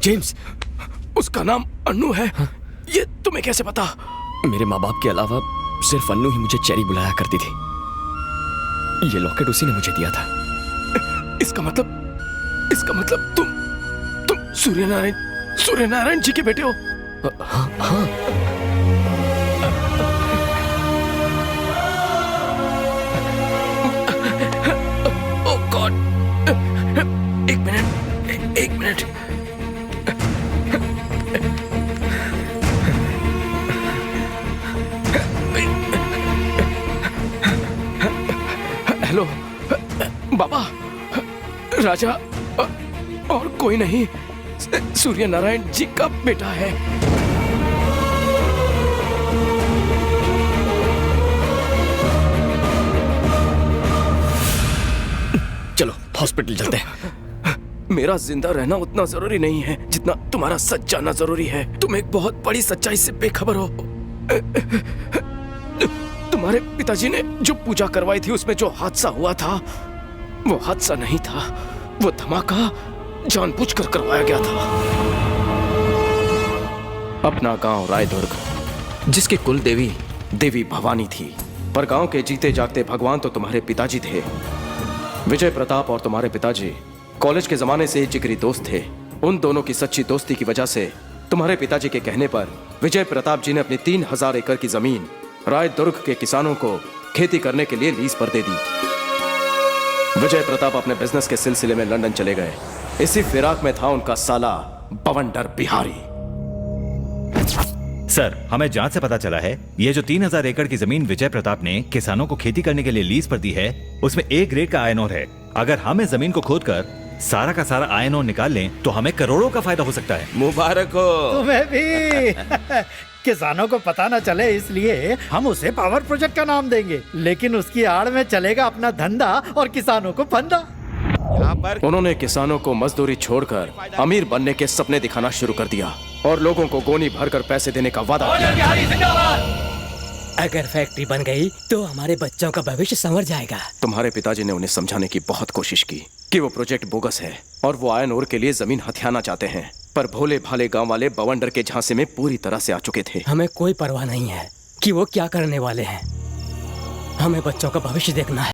James, उसका नाम अन्नू है। ये तुम्हें कैसे पता? मेरे माँ बाप के अलावा सिर्फ अन्नू ही मुझे चेरी बुलाया करती थी। ये लॉकेट उसी ने मुझे दिया था। इसका मतलब तुम सूर्यनारायण जी के बेटे हो? हाँ हाँ। ओह गॉड, एक मिनट। हेलो बाबा, राजा और कोई नहीं, सूर्यनारायण जी का बेटा है। चलो हॉस्पिटल चलते हैं। मेरा जिंदा रहना उतना जरूरी नहीं है जितना तुम्हारा सच जानना जरूरी है। तुम एक बहुत बड़ी सच्चाई से बेखबर हो। तुम्हारे पिताजी ने जो पूजा करवाई थी उसमें जो हादसा हुआ था वो हादसा नहीं था, वो धमाका जानबूझकर करवाया गया था। अपना गांव रायदुर्ग, जिसकी कुल देवी भवानी थी, पर गांव के जीते जागते भगवान तो तुम्हारे पिताजी थे। विजय प्रताप और तुम्हारे पिताजी कॉलेज के जमाने से जिगरी दोस्त थे। उन दोनों की सच्ची दोस्ती की वजह से तुम्हारे पिताजी के कहने पर विजय प्रताप जी ने अपनी 3000 एकड़ की जमीन रायदुर्ग के किसानों को खेती करने के लिए लीज पर दे दी। विजय प्रताप अपने बिजनेस के सिलसिले में लंदन चले गए। इसी फिराक में था उनका साला बवंडर बिहारी। सर, हमें जांच से पता चला है ये जो 3000 एकड़ की जमीन विजय प्रताप ने किसानों को खेती करने के लिए लीज पर दी है, उसमें ए ग्रेड का आयरन ओर है। अगर हम इस जमीन को खोदकर सारा का सारा आयरन ओर निकाल लें तो हमें करोड़ों का फायदा हो सकता है। मुबारक हो तुम्हें भी। किसानों को पता न चले इसलिए हम उसे पावर प्रोजेक्ट का नाम देंगे, लेकिन उसकी आड़ में चलेगा अपना धंधा और किसानों को फंदा। उन्होंने किसानों को मजदूरी छोड़कर अमीर बनने के सपने दिखाना शुरू कर दिया और लोगों को गोनी भरकर पैसे देने का वादा किया। अगर फैक्ट्री बन गई तो हमारे बच्चों का भविष्य संवर जाएगा। तुम्हारे पिताजी ने उन्हें समझाने की बहुत कोशिश की कि वो प्रोजेक्ट बोगस है और वो आयरन ओर के लिए जमीन हथियाना चाहते हैं, पर भोले भाले गांव वाले बवंडर के झांसे में पूरी तरह से आ चुके थे। हमें कोई परवाह नहीं है कि वो क्या करने वाले हैं, हमें बच्चों का भविष्य देखना है।